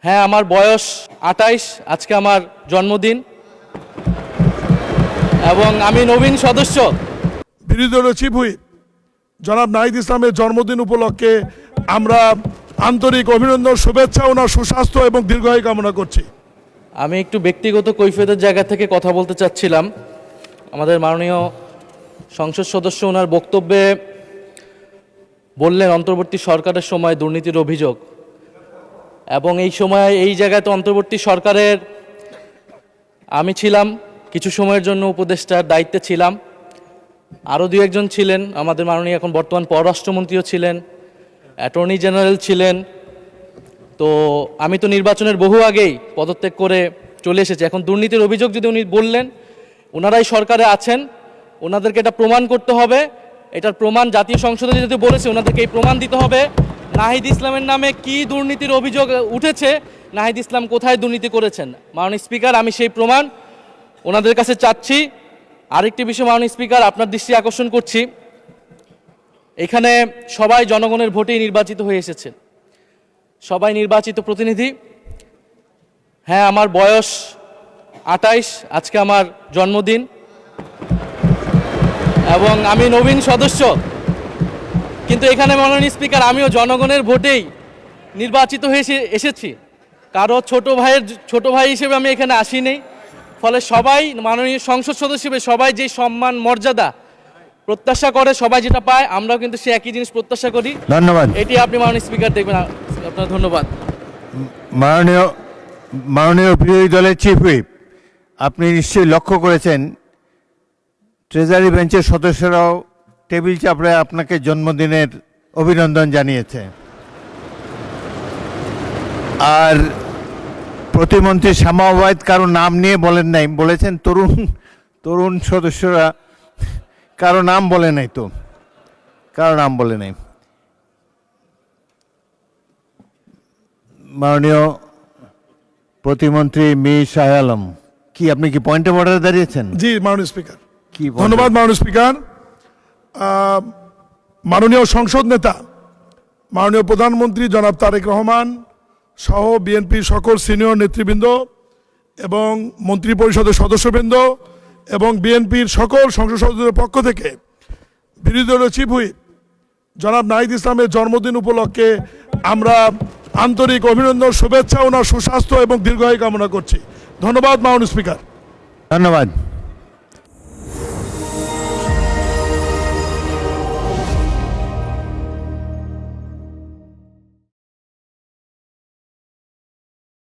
হ্যাঁ, আমার বয়স 28, আজকে আমার জন্মদিন এবং আমি নবীন সদস্য। বিরোধী দলীয় চিফ হুইপ জনাব নাহিদ ইসলামের জন্মদিন উপলক্ষে আমরা আন্তরিক অভিনন্দন, শুভেচ্ছা, ওনার সুস্বাস্থ্য এবং দীর্ঘায়ু কামনা করছি। আমি একটু ব্যক্তিগত কৈফিয়তের জায়গা থেকে কথা বলতে চাচ্ছিলাম। আমাদের মাননীয় সংসদ সদস্য ওনার বক্তব্যে বললেন অন্তর্বর্তী সরকারের সময় দুর্নীতির অভিযোগ, এবং এই সময় এই জায়গায় তো অন্তর্বর্তী সরকারের আমি ছিলাম, কিছু সময়ের জন্য উপদেষ্টার দায়িত্বে ছিলাম, আরও দু একজন ছিলেন, আমাদের মাননীয় এখন বর্তমান পররাষ্ট্রমন্ত্রীও ছিলেন, অ্যাটর্নি জেনারেল ছিলেন। তো আমি তো নির্বাচনের বহু আগেই পদত্যাগ করে চলে এসেছি। এখন দুর্নীতির অভিযোগ যদি উনি বললেন, ওনারাই সরকারে আছেন, ওনাদেরকে এটা প্রমাণ করতে হবে। এটার প্রমাণ জাতীয় সংসদে যেহেতু বলেছে, ওনাদেরকে এই প্রমাণ দিতে হবে নাহিদ ইসলামের নামে কি দুর্নীতির অভিযোগ উঠেছে, নাহিদ ইসলাম কোথায় দুর্নীতি করেছেন। মাননীয় স্পিকার, আমি সেই প্রমাণ ওনাদের কাছে চাচ্ছি। আরেকটি বিষয় মাননীয় স্পিকার, আপনার দৃষ্টি আকর্ষণ করছি, এখানে সবাই জনগণের ভোটেই নির্বাচিত হয়ে এসেছে, সবাই নির্বাচিত প্রতিনিধি। হ্যাঁ, আমার বয়স 28, আজকে আমার জন্মদিন এবং আমি নবীন সদস্য। কিন্তু এখানে মাননীয় স্পিকার, আমিও জনগণের ভোটেই নির্বাচিত হয়ে এসেছি, কারো ছোট ভাই হিসেবে আমি এখানে আসিনি। ফলে সবাই মাননীয় সংসদ সদস্য হিসেবে সবাই যে সম্মান মর্যাদা প্রত্যাশা করে, সবাই যেটা পায়, আমরাও কিন্তু সে একই জিনিস প্রত্যাশা করি। ধন্যবাদ। এটি আপনি মাননীয় স্পিকার দেখবেন। আপনার ধন্যবাদ। মাননীয় বিরোধী দলের চিফ হুইপ, আপনি নিশ্চয়ই লক্ষ্য করেছেন ট্রেজারি বেঞ্চের সদস্যরাও টেবিল চাপড়ে আপনাকে জন্মদিনের অভিনন্দন জানিয়েছে। আর প্রতিমন্ত্রী শামা ওবায়েদ কারো নাম নিয়ে বলেন নাই, বলেছেন তরুণ সদস্যরা, কারো নাম বলে নাই, তো কারো নাম বলে নাই। মাননীয় প্রতিমন্ত্রী মীর শাহ আলম, কি আপনি কি পয়েন্ট অফ অর্ডারে দাঁড়িয়েছেন? জি মাননীয় স্পিকার। কি ধন্যবাদ মাননীয় স্পিকার। মাননীয় সংসদ নেতা মাননীয় প্রধানমন্ত্রী জনাব তারেক রহমান সহ বিএনপির সকল সিনিয়র নেতৃবৃন্দ এবং মন্ত্রী পরিষদের সদস্যবৃন্দ এবং বিএনপির সকল সংসদ সদস্যদের পক্ষ থেকে বিরোধী দলীয় চিফ হুইপ জনাব নাহিদ ইসলামের জন্মদিন উপলক্ষে আমরা আন্তরিক অভিনন্দন, শুভেচ্ছা, ওনার সুস্বাস্থ্য এবং দীর্ঘায়ু কামনা করছি। ধন্যবাদ মাননীয় স্পিকার। ধন্যবাদ।